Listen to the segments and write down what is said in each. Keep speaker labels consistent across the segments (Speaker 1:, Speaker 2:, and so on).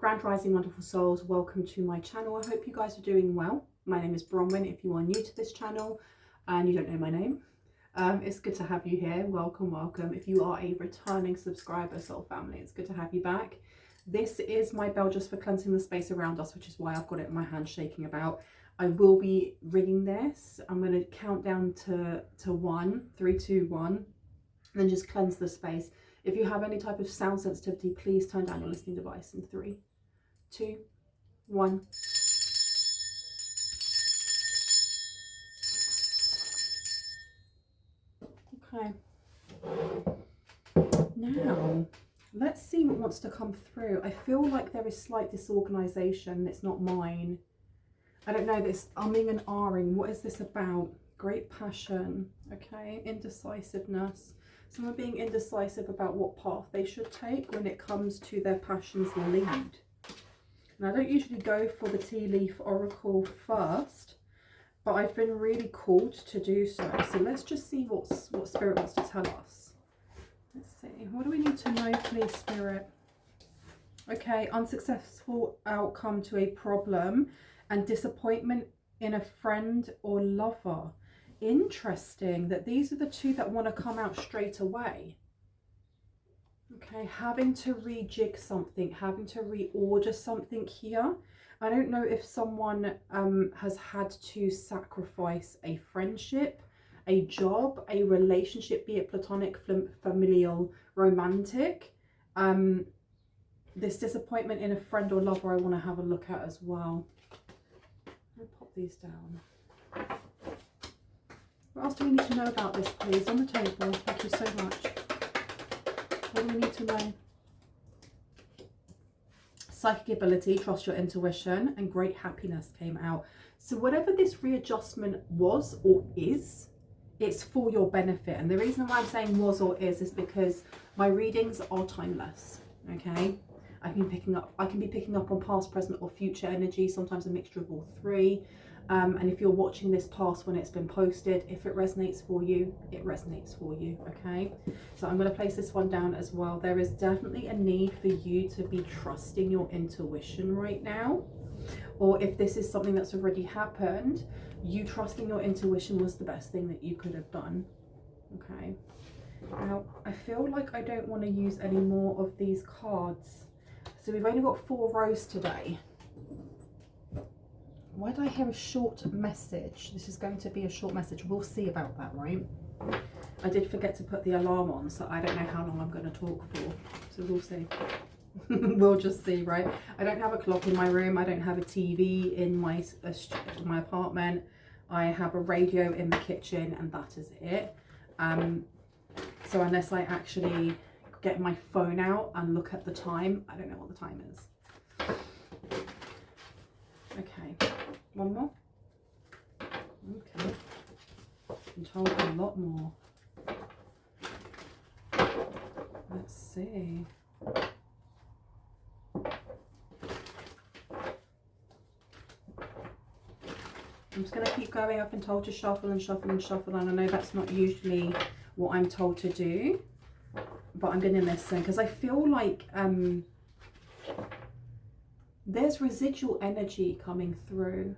Speaker 1: Grand Rising wonderful souls, welcome to my channel. I hope you guys are doing well. My name is Bronwen. If you are new to this channel and you don't know my name, it's good to have you here. Welcome, welcome. If you are a returning subscriber, soul family, it's good to have you back. This is my bell just for cleansing the space around us, which is why I've got it in my hand shaking about. I will be ringing this. I'm going to count down to 1, 3, 2, 1, and then just cleanse the space. If you have any type of sound sensitivity, please turn down your listening device in 3, 2, 1. Okay. Now, let's see what wants to come through. I feel like there is slight disorganization. It's not mine. I don't know, this umming and ahhing. What is this about? Great passion. Okay. Indecisiveness. Someone being indecisive about what path they should take when it comes to their passion's lead. And I don't usually go for the tea leaf oracle first, but I've been really called to do so. So let's just see what Spirit wants to tell us. Let's see. What do we need to know, please, Spirit? Okay, unsuccessful outcome to a problem and disappointment in a friend or lover. Interesting that these are the two that want to come out straight away. Okay, having to rejig something, having to reorder something here. I don't know if someone has had to sacrifice a friendship, a job, a relationship, be it platonic, familial, romantic. This disappointment in a friend or lover I want to have a look at as well. I'll pop these down. What else do we need to know about this, please? On the table. Thank you so much. What do we need to know? Psychic ability, trust your intuition, and great happiness came out. So whatever this readjustment was or is, it's for your benefit. And the reason why I'm saying was or is because my readings are timeless. Okay, I can be picking up on past, present, or future energy. Sometimes a mixture of all three. And if you're watching this past when it's been posted, if it resonates for you, it resonates for you. Okay, so I'm going to place this one down as well. There is definitely a need for you to be trusting your intuition right now, or if this is something that's already happened, you trusting your intuition was the best thing that you could have done. Okay, now I feel like I don't want to use any more of these cards, so we've only got 4 rows today. Why did I hear a short message? This is going to be a short message. We'll see about that, right? I did forget to put the alarm on, so I don't know how long I'm going to talk for. So we'll see. We'll just see, right? I don't have a clock in my room. I don't have a TV in my apartment. I have a radio in the kitchen, and that is it. So unless I actually get my phone out and look at the time, I don't know what the time is. Okay. One more. Okay. I'm told a lot more. Let's see. I'm just going to keep going. I've been told to shuffle and shuffle and shuffle, and I know that's not usually what I'm told to do, but I'm going to listen because I feel like there's residual energy coming through.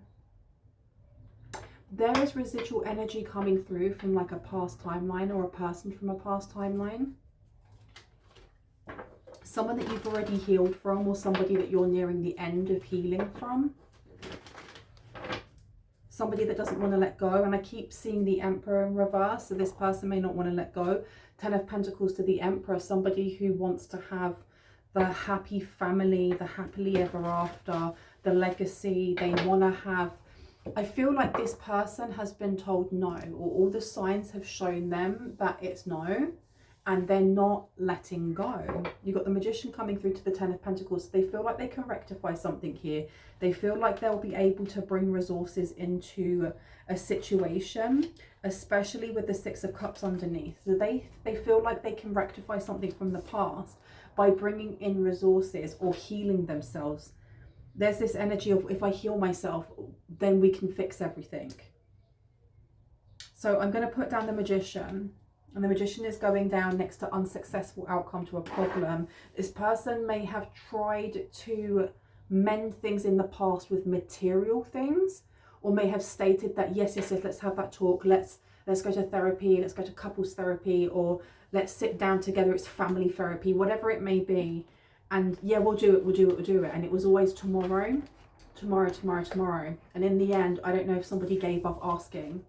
Speaker 1: There is residual energy coming through from like a past timeline or a person from a past timeline. Someone that you've already healed from, or somebody that you're nearing the end of healing from. Somebody that doesn't want to let go. And I keep seeing the Emperor in reverse. So this person may not want to let go. 10 of Pentacles to the Emperor. Somebody who wants to have the happy family, the happily ever after, the legacy. They want to have, I feel like this person has been told no, or all the signs have shown them that it's no, and they're not letting go. You've got the Magician coming through to the 10 of Pentacles. They feel like they can rectify something here. They feel like they'll be able to bring resources into a situation, especially with the 6 of Cups underneath. So they feel like they can rectify something from the past by bringing in resources or healing themselves. There's this energy of, if I heal myself, then we can fix everything. So I'm going to put down the Magician. And the Magician is going down next to unsuccessful outcome to a problem. This person may have tried to mend things in the past with material things, or may have stated that yes, let's have that talk, let's go to therapy, let's go to couples therapy, or let's sit down together, it's family therapy, whatever it may be. And yeah, we'll do it. And it was always tomorrow. And in the end, I don't know if somebody gave up asking.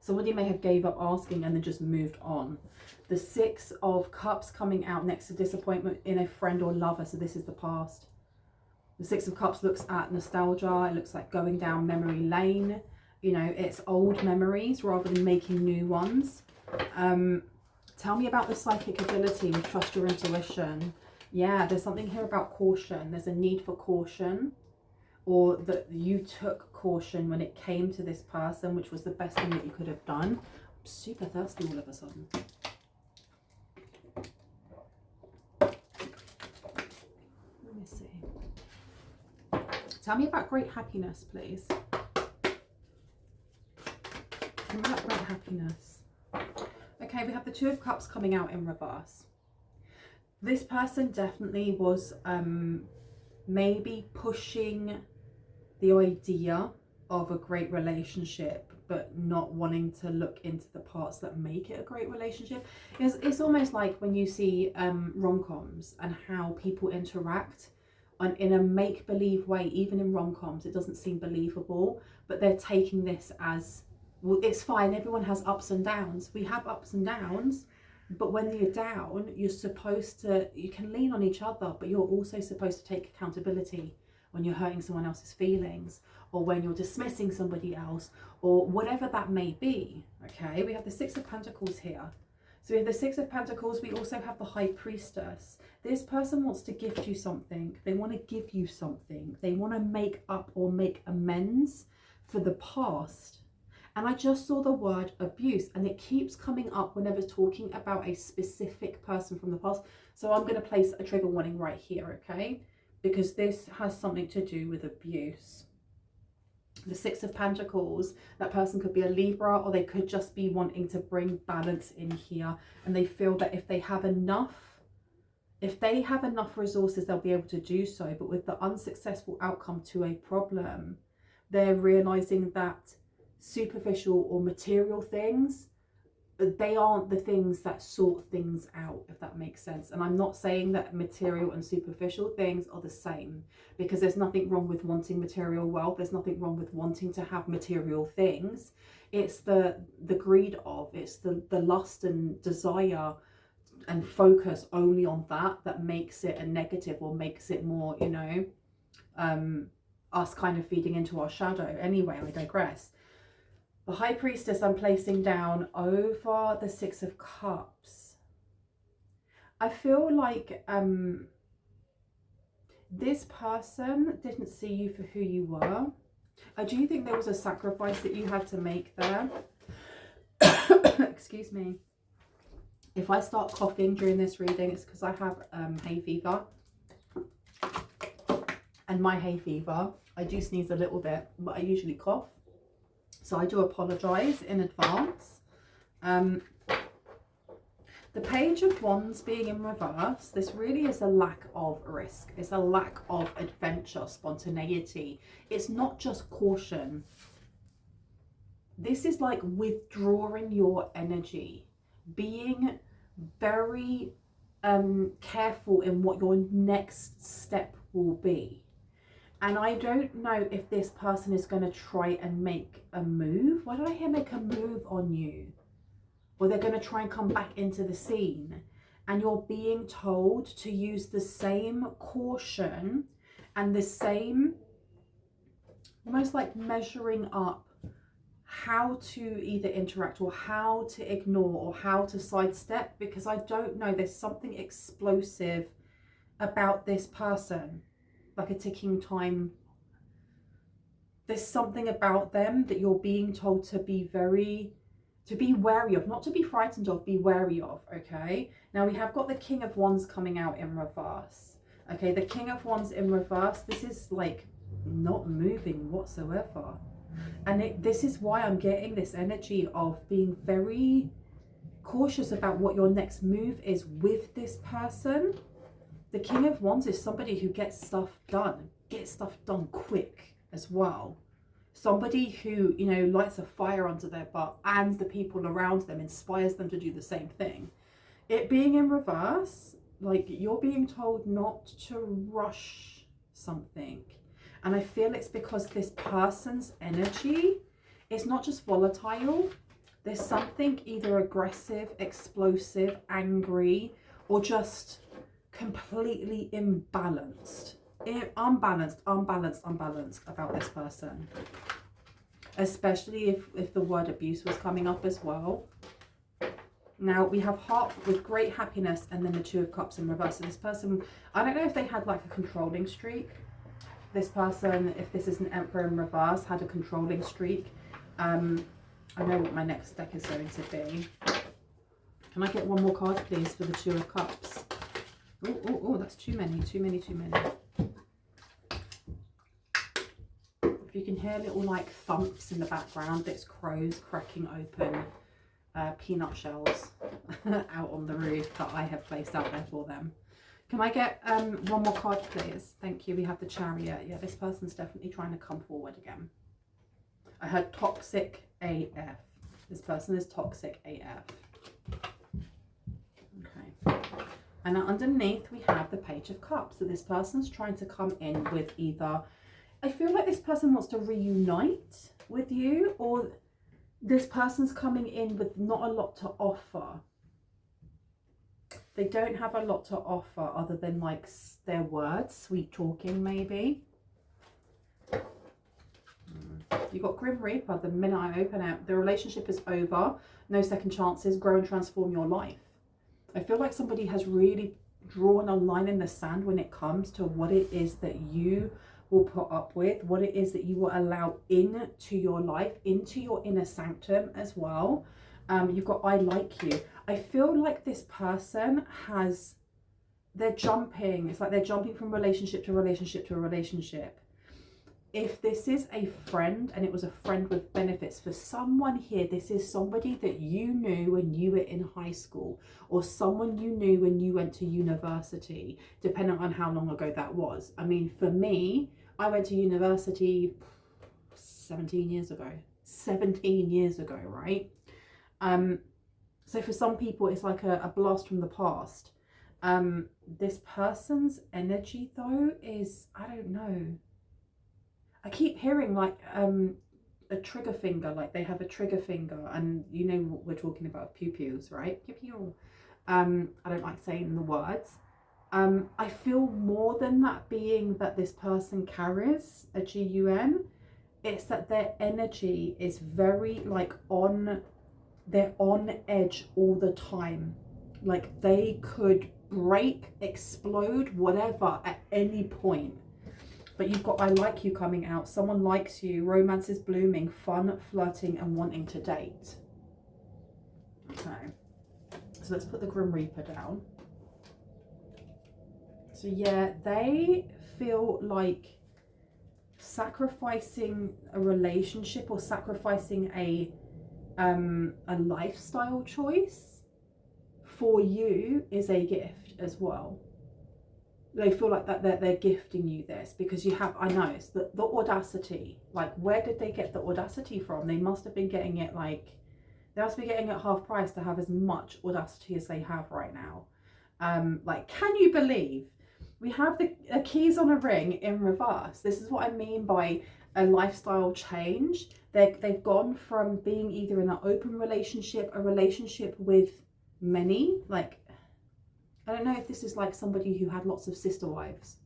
Speaker 1: Somebody may have gave up asking and then just moved on. The 6 of Cups coming out next to disappointment in a friend or lover. So this is the past. The 6 of Cups looks at nostalgia. It looks like going down memory lane. You know, it's old memories rather than making new ones. Tell me about the psychic ability and trust your intuition. Yeah, there's something here about caution. There's a need for caution, or that you took caution when it came to this person, which was the best thing that you could have done. I'm super thirsty all of a sudden. Let me see. Tell me about great happiness, please. Tell me about great happiness. Okay, we have the 2 of Cups coming out in reverse. This person definitely was maybe pushing the idea of a great relationship, but not wanting to look into the parts that make it a great relationship. It's almost like when you see rom-coms and how people interact in a make-believe way. Even in rom-coms, it doesn't seem believable, but they're taking this as, well, it's fine, everyone has ups and downs. We have ups and downs, but when you're down, you're supposed to, you can lean on each other, but you're also supposed to take accountability when you're hurting someone else's feelings, or when you're dismissing somebody else, or whatever that may be. Okay, we have the 6 of Pentacles here. So we have the 6 of Pentacles. We also have the High Priestess. This person wants to gift you something. They want to give you something. They want to make up or make amends for the past. And I just saw the word abuse, and it keeps coming up whenever talking about a specific person from the past. So I'm going to place a trigger warning right here, okay? Because this has something to do with abuse. The 6 of Pentacles, that person could be a Libra, or they could just be wanting to bring balance in here. And they feel that if they have enough resources, they'll be able to do so. But with the unsuccessful outcome to a problem, they're realizing that superficial or material things, they aren't the things that sort things out, if that makes sense. And I'm not saying that material and superficial things are the same, because there's nothing wrong with wanting material wealth. There's nothing wrong with wanting to have material things. It's the greed of, it's the lust and desire and focus only on that makes it a negative, or makes it more, you know, us kind of feeding into our shadow. Anyway, I digress. The High Priestess I'm placing down over the 6 of Cups. I feel like this person didn't see you for who you were. I do think there was a sacrifice that you had to make there. Excuse me. If I start coughing during this reading, it's because I have hay fever. And my hay fever, I do sneeze a little bit, but I usually cough. So I do apologise in advance. The Page of Wands being in reverse, this really is a lack of risk. It's a lack of adventure, spontaneity. It's not just caution. This is like withdrawing your energy, being very careful in what your next step will be. And I don't know if this person is going to try and make a move. Why did I hear make a move on you? Or they're going to try and come back into the scene. And you're being told to use the same caution and the same, almost like measuring up how to either interact or how to ignore or how to sidestep. Because I don't know, there's something explosive about this person. Like a ticking time. There's something about them that you're being told to be wary of, not to be frightened of, be wary of. Okay, now we have got the King of Wands coming out in reverse. Okay, the King of Wands in reverse, this is like not moving whatsoever. And this is why I'm getting this energy of being very cautious about what your next move is with this person. The King of Wands is somebody who gets stuff done quick as well. Somebody who, you know, lights a fire under their butt, and the people around them inspires them to do the same thing. It being in reverse, like you're being told not to rush something. And I feel it's because this person's energy is not just volatile. There's something either aggressive, explosive, angry, or just completely imbalanced. Unbalanced about this person. Especially if the word abuse was coming up as well. Now we have heart with great happiness, and then the Two of Cups in reverse. So this person, I don't know if they had like a controlling streak. This person, if this is an Emperor in reverse, had a controlling streak. I know what my next deck is going to be. Can I get one more card, please, for the Two of Cups? Oh, that's too many. If you can hear little like thumps in the background, it's crows cracking open peanut shells out on the roof that I have placed out there for them. Can I get one more card, please? Thank you. We have the Chariot. Yeah, this person's definitely trying to come forward again. I heard toxic AF. This person is toxic AF. Okay. And underneath we have the Page of Cups. So this person's trying to come in with either, I feel like this person wants to reunite with you, or this person's coming in with not a lot to offer. They don't have a lot to offer other than like their words, sweet talking maybe. You got Grim Reaper. The minute I open it, the relationship is over. No second chances. Grow and transform your life. I feel like somebody has really drawn a line in the sand when it comes to what it is that you will put up with, what it is that you will allow into your life, into your inner sanctum as well. You've got I like you. I feel like this person has, they're jumping. It's like they're jumping from relationship to relationship to a relationship. If this is a friend, and it was a friend with benefits, for someone here, this is somebody that you knew when you were in high school, or someone you knew when you went to university, depending on how long ago that was. I mean, for me, I went to university 17 years ago. 17 years ago, right? So for some people, it's like a blast from the past. This person's energy, though, is, I don't know. I keep hearing like a trigger finger, like they have a trigger finger, and you know what we're talking about, pew-pews, right? Pew-pew. I don't like saying the words. I feel more than that being that this person carries a GUN. It's that their energy is very like they're on edge all the time. Like they could break, explode, whatever at any point. But you've got I like you coming out. Someone likes you. Romance is blooming. Fun, flirting, and wanting to date. Okay. So let's put the Grim Reaper down. So yeah, they feel like sacrificing a relationship or sacrificing a lifestyle choice for you is a gift as well. They feel like that they're gifting you this because you have, I know, it's the audacity. Like, where did they get the audacity from? They must have been getting it like, they must be getting it half price to have as much audacity as they have right now. Like, can you believe we have the keys on a ring in reverse? This is what I mean by a lifestyle change. They've gone from being either in an open relationship, a relationship with many, like, I don't know if this is like somebody who had lots of sister wives.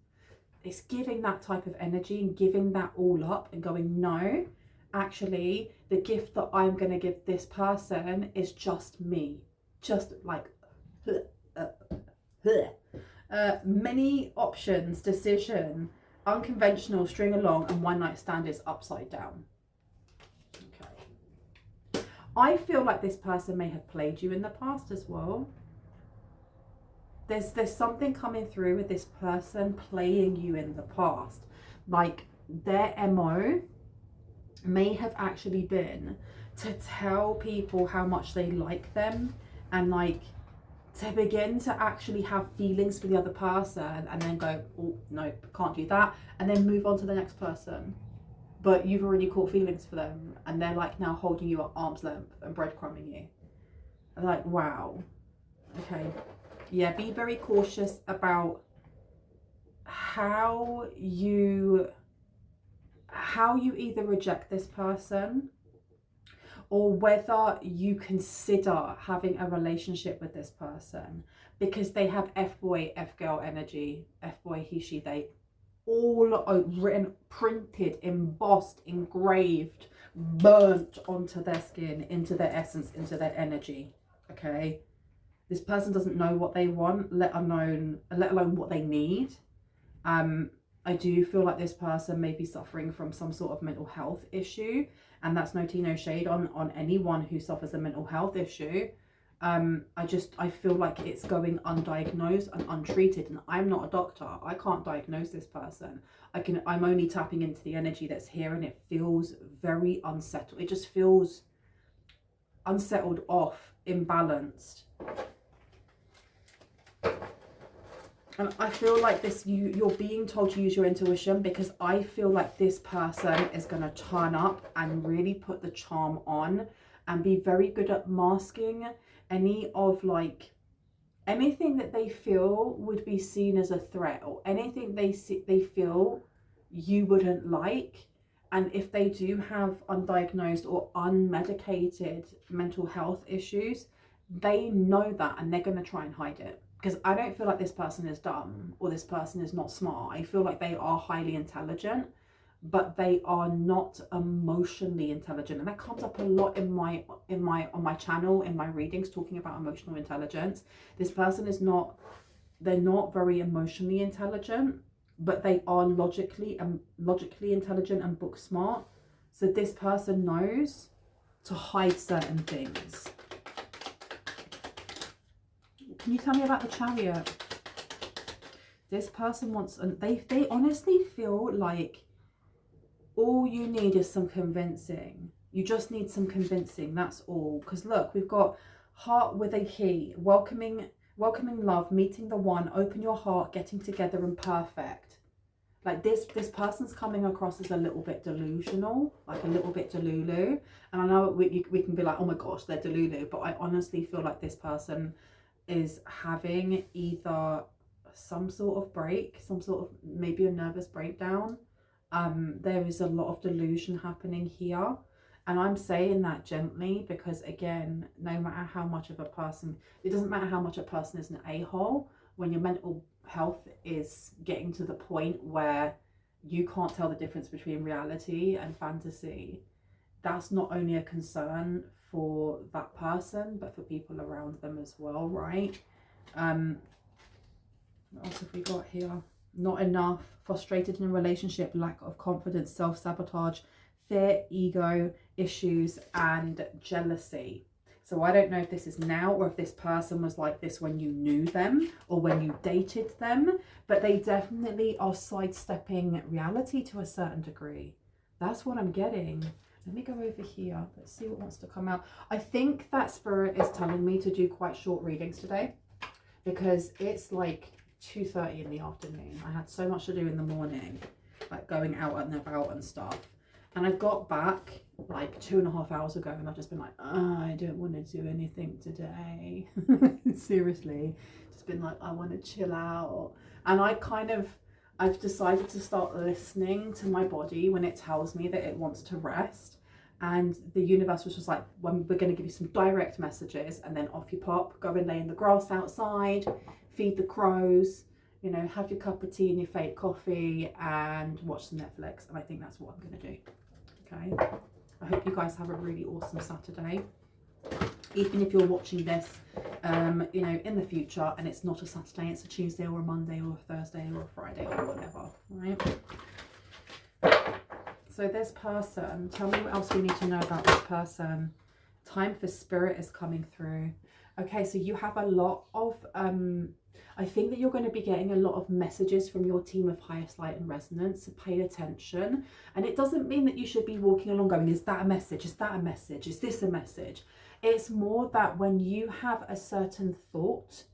Speaker 1: It's giving that type of energy and giving that all up and going, no, actually, the gift that I'm going to give this person is just me. Just like, many options, decision, unconventional, string along, and one night stand is upside down. Okay. I feel like this person may have played you in the past as well. There's something coming through with this person playing you in the past. Like their MO may have actually been to tell people how much they like them and like to begin to actually have feelings for the other person and then go, oh no, can't do that, and then move on to the next person. But you've already caught feelings for them and they're like now holding you at arm's length and breadcrumbing you. Like, wow. Okay. Yeah, be very cautious about how you either reject this person or whether you consider having a relationship with this person, because they have F-boy, F-girl energy, F-boy, he, she, they, all written, printed, embossed, engraved, burnt onto their skin, into their essence, into their energy. Okay, this person doesn't know what they want, let alone what they need. I do feel like this person may be suffering from some sort of mental health issue, and that's no tea, no shade on anyone who suffers a mental health issue. I feel like it's going undiagnosed and untreated, and I'm not a doctor. I can't diagnose this person. I'm only tapping into the energy that's here, and it feels very unsettled. It just feels unsettled, off, imbalanced. And I feel like this, you're being told to use your intuition, because I feel like this person is going to turn up and really put the charm on and be very good at masking any of like anything that they feel would be seen as a threat, or anything they feel you wouldn't like. And if they do have undiagnosed or unmedicated mental health issues, they know that and they're going to try and hide it. Because I don't feel like this person is dumb or this person is not smart. I feel like they are highly intelligent, but they are not emotionally intelligent. And that comes up a lot on my channel, in my readings, talking about emotional intelligence. This person is not, they're not very emotionally intelligent, but they are logically intelligent and book smart. So this person knows to hide certain things. Can you tell me about the Chariot? This person wants, and they honestly feel like all you need is some convincing. You just need some convincing, that's all. Because look, we've got heart with a he, welcoming love, meeting the one, open your heart, getting together, and perfect. Like this person's coming across as a little bit delusional, like a little bit delulu. And I know we can be like, oh my gosh, they're delulu, but I honestly feel like this person is having either some sort of break, some sort of maybe a nervous breakdown. There is a lot of delusion happening here, and I'm saying that gently because, again, no matter how much of a person, it doesn't matter how much a person is an a-hole, when your mental health is getting to the point where you can't tell the difference between reality and fantasy, that's not only a concern for that person, but for people around them as well, right? What else have we got here? Not enough, frustrated in a relationship, lack of confidence, self-sabotage, fear, ego issues, and jealousy. So I don't know if this is now or if this person was like this when you knew them or when you dated them, but they definitely are sidestepping reality to a certain degree. That's what I'm getting. Let me go over here. Let's see what wants to come out. I think that Spirit is telling me to do quite short readings today because it's like 2:30 in the afternoon. I had so much to do in the morning, like going out and about and stuff. And I got back like 2.5 hours ago and I've just been like, oh, I don't want to do anything today. Seriously. Just been like, I want to chill out. And I've decided to start listening to my body when it tells me that it wants to rest. And the universe was just like, well, we're going to give you some direct messages, and then off you pop, go and lay in the grass outside, feed the crows, you know, have your cup of tea and your fake coffee and watch some Netflix. And I think that's what I'm going to do. Okay. I hope you guys have a really awesome Saturday. Even if you're watching this, you know, in the future, and it's not a Saturday, it's a Tuesday or a Monday or a Thursday or a Friday or whatever, right? So this person, tell me what else we need to know about this person. Time for Spirit is coming through. Okay, so you have a lot of, I think that you're going to be getting a lot of messages from your team of highest light and resonance, so pay attention. And it doesn't mean that you should be walking along going, is that a message? Is that a message? Is this a message? It's more that when you have a certain thought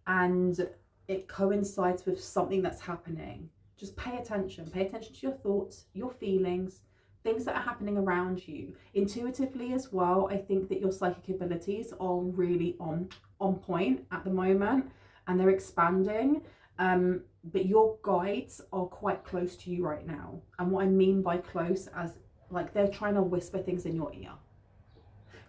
Speaker 1: and it coincides with something that's happening, just pay attention. Pay attention to your thoughts, your feelings, things that are happening around you. Intuitively as well, I think that your psychic abilities are really on point at the moment, and they're expanding. But your guides are quite close to you right now. And what I mean by close, as like they're trying to whisper things in your ear.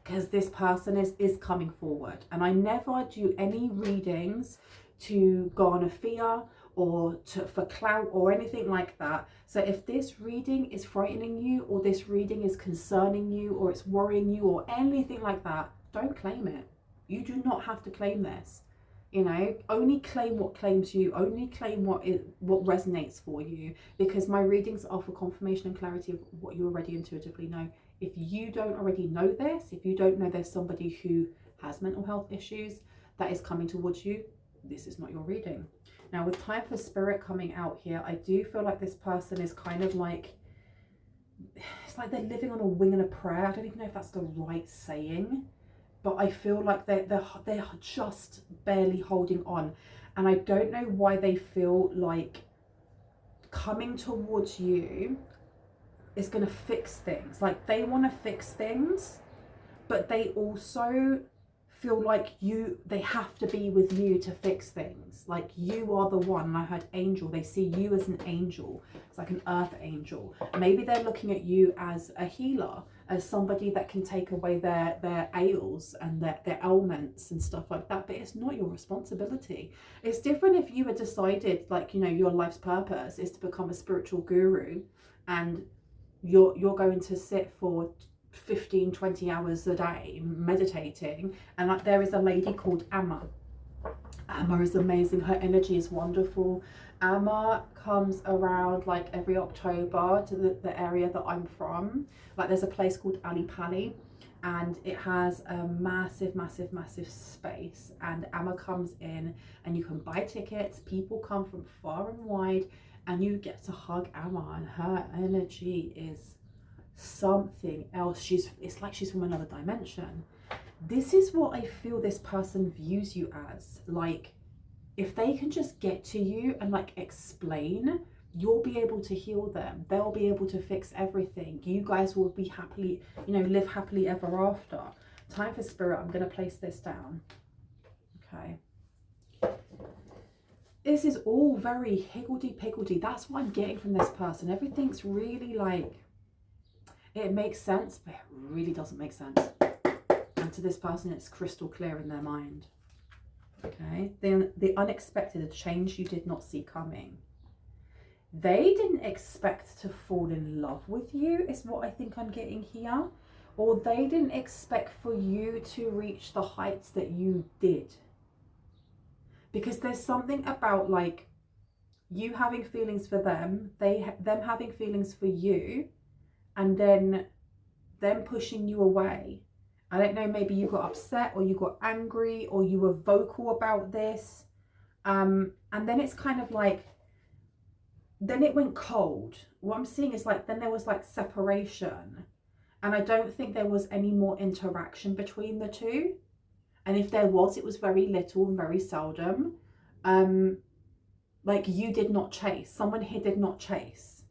Speaker 1: Because this person is coming forward. And I never do any readings to garner fear or for clout or anything like that. So if this reading is frightening you, or this reading is concerning you, or it's worrying you, or anything like that, don't claim it. You do not have to claim this. You know, only claim what claims you, only claim what resonates for you, because my readings are for confirmation and clarity of what you already intuitively know. If you don't already know this, if you don't know there's somebody who has mental health issues that is coming towards you, this is not your reading. Now, with Time for Spirit coming out here, I do feel like this person is kind of like, it's like they're living on a wing and a prayer. I don't even know if that's the right saying, but I feel like they're just barely holding on. And I don't know why they feel like coming towards you is going to fix things. Like they want to fix things, but they also feel like they have to be with you to fix things. Like you are the one. And I heard angel. They see you as an angel. It's like an earth angel. Maybe they're looking at you as a healer, as somebody that can take away their ails and their ailments and stuff like that. But it's not your responsibility. It's different if you had decided, like, you know, your life's purpose is to become a spiritual guru, and you're going to sit for 15-20 hours a day meditating. And like, there is a lady called Amma. Amma is amazing. Her energy is wonderful. Amma comes around like every October to the area that I'm from. Like there's a place called Ali Pali, and it has a massive space, and Amma comes in and you can buy tickets. People come from far and wide and you get to hug Amma, and her energy is something else. It's like she's from another dimension. This is what I feel this person views you as. Like if they can just get to you and like explain, you'll be able to heal them. They'll be able to fix everything. You guys will be happily, you know, live happily ever after. Time for Spirit. I'm going to place this down. Okay. This is all very higgledy-piggledy. That's what I'm getting from this person. Everything's really like, it makes sense, but it really doesn't make sense. And to this person, it's crystal clear in their mind. Okay. The unexpected, a change you did not see coming. They didn't expect to fall in love with you, is what I think I'm getting here. Or they didn't expect for you to reach the heights that you did. Because there's something about like you having feelings for them, them having feelings for you, and then them pushing you away. I don't know, maybe you got upset or you got angry or you were vocal about this. And then it's kind of like, then it went cold. What I'm seeing is like, then there was like separation. And I don't think there was any more interaction between the two. And if there was, it was very little and very seldom. Like you did not chase. Someone here did not chase.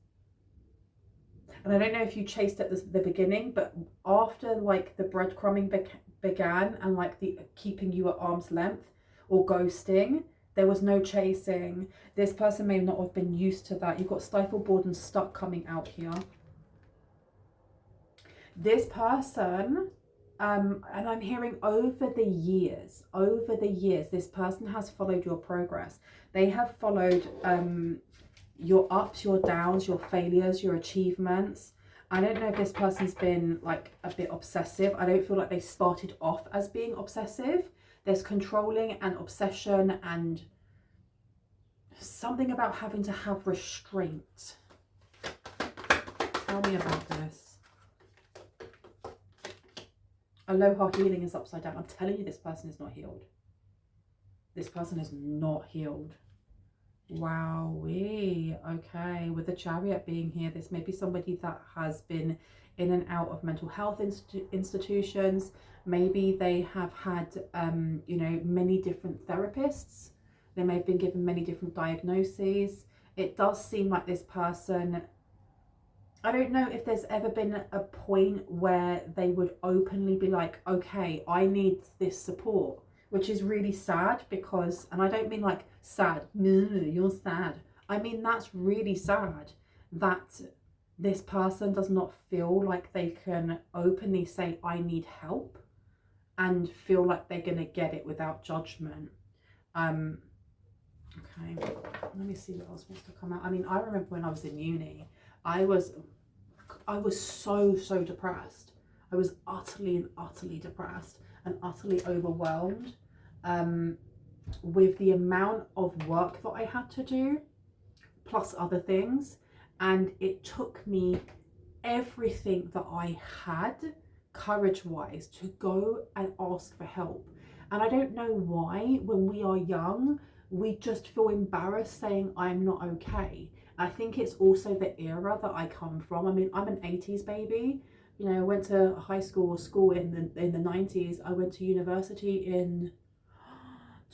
Speaker 1: And I don't know if you chased at the beginning, but after like the breadcrumbing began and like the keeping you at arm's length or ghosting, there was no chasing. This person may not have been used to that. You've got stifled, bored and stuck coming out here. This person, and I'm hearing over the years, this person has followed your progress. They have followed your ups, your downs, your failures, your achievements. I don't know if this person's been like a bit obsessive. I don't feel like they started off as being obsessive. There's controlling and obsession and something about having to have restraint. Tell me about this. Aloha healing is upside down. I'm telling you, this person is not healed. This person is not healed. Wowee. Okay, with the Chariot being here, this may be somebody that has been in and out of mental health institutions. Maybe they have had, you know, many different therapists. They may have been given many different diagnoses. It does seem like this person, I don't know if there's ever been a point where they would openly be like, okay, I need this support, which is really sad because, and I don't mean like sad, no, you're sad. I mean, that's really sad that this person does not feel like they can openly say, I need help, and feel like they're going to get it without judgment. Okay, let me see what else wants to come out. I mean, I remember when I was in uni, I was so depressed. I was utterly depressed and utterly overwhelmed with the amount of work that I had to do, plus other things. And it took me everything that I had, courage-wise, to go and ask for help. And I don't know why, when we are young, we just feel embarrassed saying, I'm not okay. I think it's also the era that I come from. I mean, I'm an 80s baby. You know, I went to high school or school in the 90s. I went to university in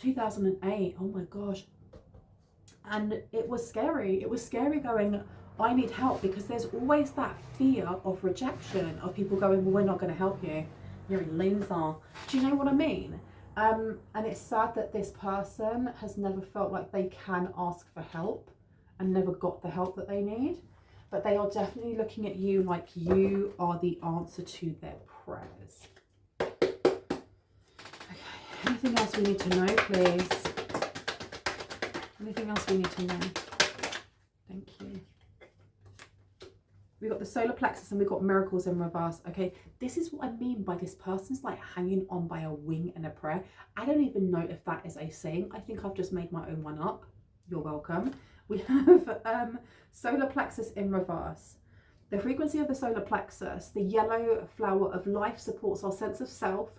Speaker 1: 2008. Oh my gosh. And it was scary. It was scary going, I need help, because there's always that fear of rejection, of people going, well, we're not going to help you. You're a loser. Do you know what I mean? And it's sad that this person has never felt like they can ask for help and never got the help that they need. But they are definitely looking at you like you are the answer to their prayers. Okay, anything else we need to know, please? Anything else we need to know? Thank you. We've got the solar plexus and we've got miracles in reverse. Okay, this is what I mean by this person's like hanging on by a wing and a prayer. I don't even know if that is a saying. I think I've just made my own one up. You're welcome. We have solar plexus in reverse. The frequency of the solar plexus, the yellow flower of life, supports our sense of self,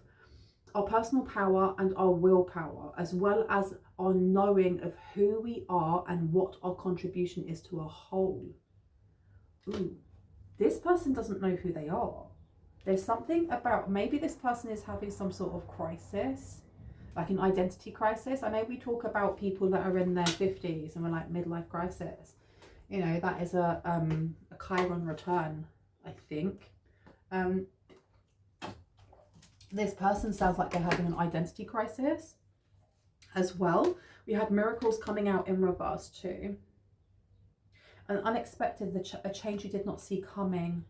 Speaker 1: our personal power and our willpower, as well as our knowing of who we are and what our contribution is to a whole. Ooh, this person doesn't know who they are. There's something about, maybe this person is having some sort of crisis, like an identity crisis. I know we talk about people that are in their 50s and we're like midlife crisis. You know, that is a Chiron return, I think. This person sounds like they're having an identity crisis as well. We had miracles coming out in reverse too. An unexpected, a change you did not see coming.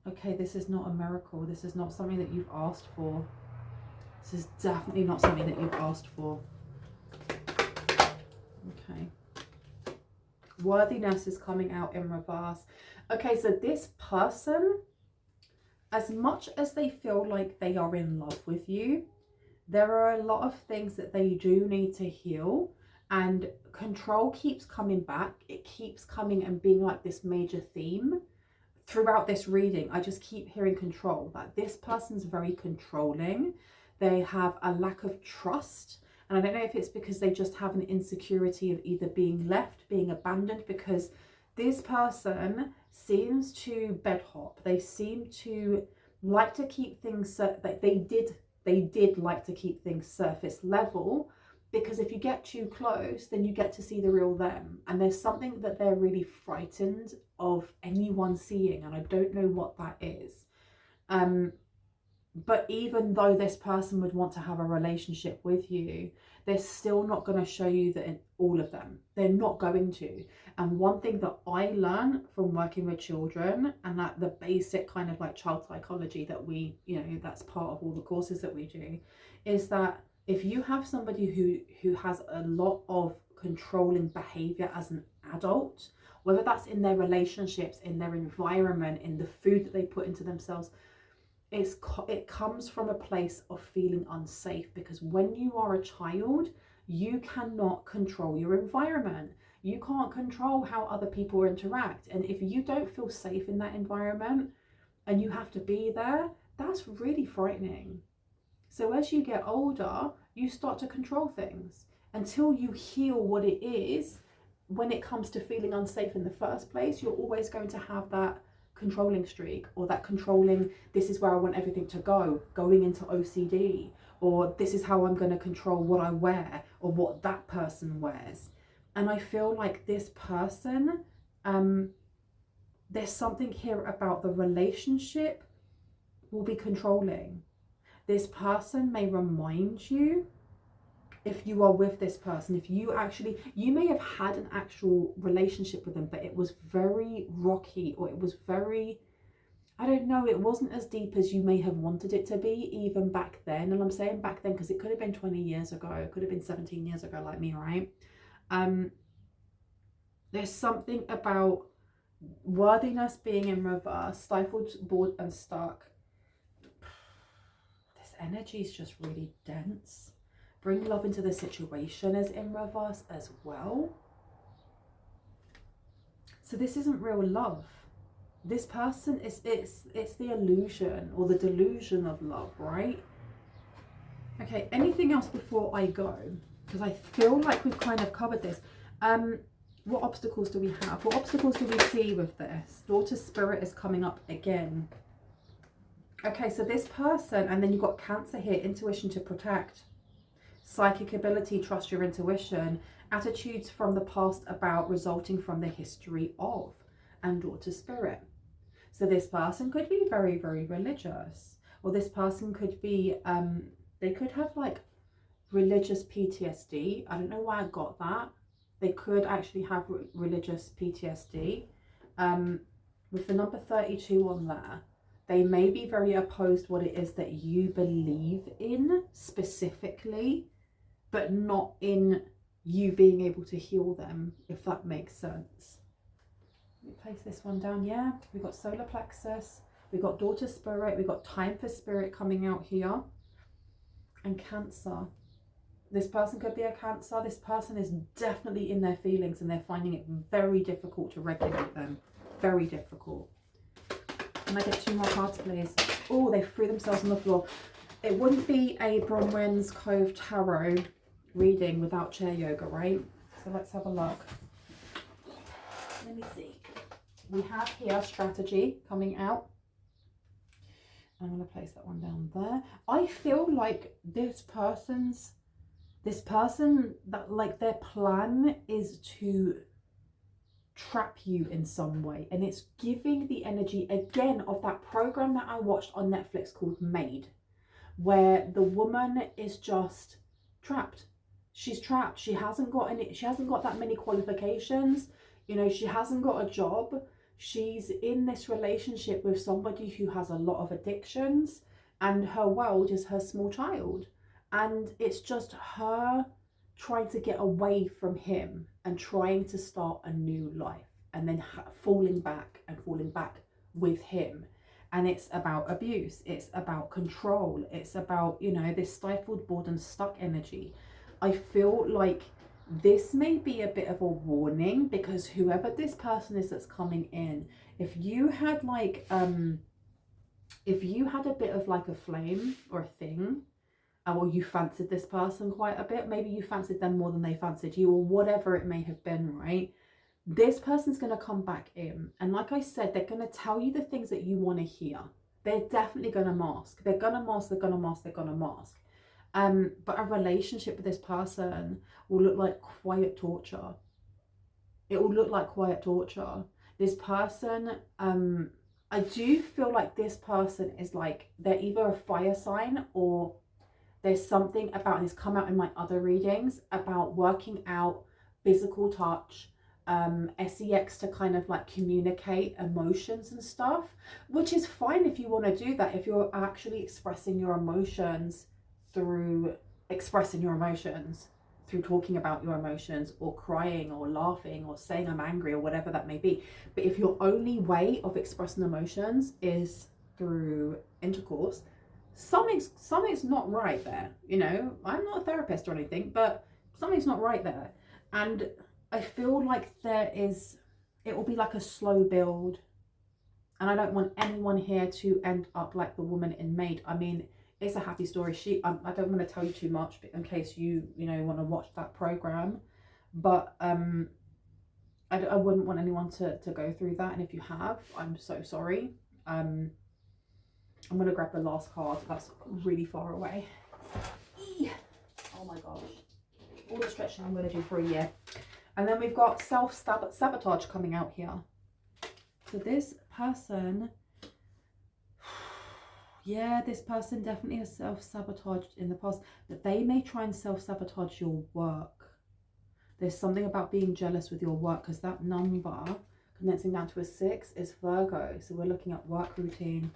Speaker 1: Okay, this is not a miracle. This is not something that you've asked for. This is definitely not something that you've asked for. Okay. Worthiness is coming out in reverse. Okay, so this person, as much as they feel like they are in love with you, there are a lot of things that they do need to heal, and control keeps coming back. It keeps coming and being like this major theme throughout this reading. I just keep hearing control, that this person's very controlling. They have a lack of trust. And I don't know if it's because they just have an insecurity of either being left, being abandoned, because this person seems to bed hop. They seem to like to keep things, they did like to keep things surface level, because if you get too close, then you get to see the real them. And there's something that they're really frightened of anyone seeing, and I don't know what that is. But even though this person would want to have a relationship with you, they're still not going to show you that in all of them. They're not going to. And one thing that I learned from working with children, and that the basic kind of like child psychology that we, you know, that's part of all the courses that we do, is that if you have somebody who has a lot of controlling behavior as an adult, whether that's in their relationships, in their environment, in the food that they put into themselves, it comes from a place of feeling unsafe, because when you are a child, you cannot control your environment. You can't control how other people interact. And if you don't feel safe in that environment and you have to be there, that's really frightening. So as you get older, you start to control things until you heal what it is. When it comes to feeling unsafe in the first place, you're always going to have that controlling streak, or that controlling, this is where I want everything to go, going into OCD, or this is how I'm going to control what I wear or what that person wears. And I feel like this person, there's something here about the relationship will be controlling. This person may remind you, if you are with this person, if you actually, you may have had an actual relationship with them, but it was very rocky, or it was very, I don't know, it wasn't as deep as you may have wanted it to be even back then. And I'm saying back then because it could have been 20 years ago, it could have been 17 years ago, like me, right? There's something about worthiness being in reverse, stifled, bored and stuck. This energy is just really dense. Bring love into the situation is in reverse as well. So this isn't real love. This person is, it's the illusion or the delusion of love, right? Okay, anything else before I go? Because I feel like we've kind of covered this. What obstacles do we have? What obstacles do we see with this? Daughter Spirit is coming up again. Okay, so this person, and then you've got Cancer here, intuition to protect. Psychic ability, trust your intuition. Attitudes from the past about resulting from the history of. And Daughter Spirit. So this person could be very, very religious. Or this person could be, they could have like religious PTSD. I don't know why I got that. They could actually have religious PTSD. With the number 32 on there, they may be very opposed what it is that you believe in specifically, but not in you being able to heal them, if that makes sense. Let me place this one down. Yeah, we've got solar plexus, we've got Daughter Spirit, we've got time for spirit coming out here, and Cancer. This person could be a Cancer. This person is definitely in their feelings and they're finding it very difficult to regulate them. Very difficult. Can I get 2 more cards, please? Oh, they threw themselves on the floor. It wouldn't be a Bronwen's Cove Tarot reading without chair yoga, right? So let's have a look. Let me see. We have here strategy coming out. I'm going to place that one down there. I feel like this person, that like their plan is to trap you in some way, and it's giving the energy again of that program that I watched on Netflix called Made, where the woman is just trapped. She's trapped. She hasn't got that many qualifications, you know, she hasn't got a job. She's in this relationship with somebody who has a lot of addictions, and her world is her small child. And it's just her trying to get away from him and trying to start a new life, and then falling back with him. And it's about abuse, it's about control, it's about, you know, this stifled, bored and stuck energy. I feel like this may be a bit of a warning, because whoever this person is that's coming in, if you had like if you had a bit of like a flame or a thing, or you fancied this person quite a bit, maybe you fancied them more than they fancied you, or whatever it may have been, right? This person's going to come back in, and like I said, they're going to tell you the things that you want to hear. They're definitely going to mask. They're going to mask, they're going to mask, they're going to mask. But a relationship with this person will look like quiet torture. It will look like quiet torture. This person, I do feel like this person is like, they're either a fire sign, or there's something about, and it's come out in my other readings, about working out, physical touch, sex to kind of like communicate emotions and stuff, which is fine if you want to do that, if you're actually expressing your emotions through talking about your emotions, or crying or laughing or saying I'm angry or whatever that may be. But if your only way of expressing emotions is through intercourse, something's not right there. You know, I'm not a therapist or anything, but something's not right there. And I feel like it will be like a slow build, and I don't want anyone here to end up like the woman in Maid. I mean, it's a happy story. I don't want to tell you too much in case you want to watch that program, but I wouldn't want anyone to go through that, and if you have, I'm so sorry. I'm gonna grab the last card. That's really far away. Oh my gosh, all the stretching I'm gonna do for a year. And then we've got self-sabotage coming out here. So this person, yeah, this person definitely has self-sabotaged in the past, but they may try and self-sabotage your work. There's something about being jealous with your work, because that number condensing down to a 6 is Virgo. So we're looking at work routine.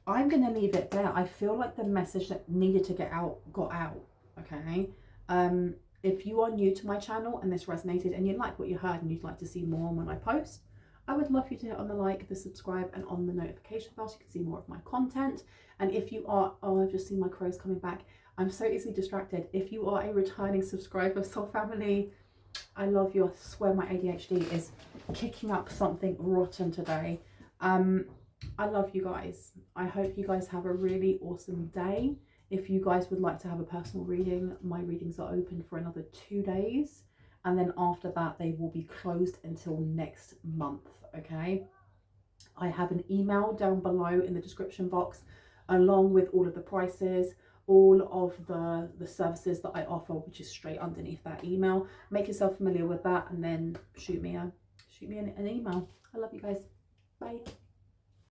Speaker 1: I'm going to leave it there. I feel like the message that needed to get out got out, okay? If you are new to my channel and this resonated and you like what you heard and you'd like to see more when I post, I would love you to hit on the like, the subscribe, and on the notification bell so you can see more of my content. And if you are, oh, I've just seen my crows coming back. I'm so easily distracted. If you are a returning subscriber, Soul Family, I love you. I swear my ADHD is kicking up something rotten today. I love you guys. I hope you guys have a really awesome day. If you guys would like to have a personal reading, my readings are open for another 2 days. And then after that, they will be closed until next month, okay? I have an email down below in the description box, along with all of the prices, all of the services that I offer, which is straight underneath that email. Make yourself familiar with that, and then shoot me an email. I love you guys. Bye.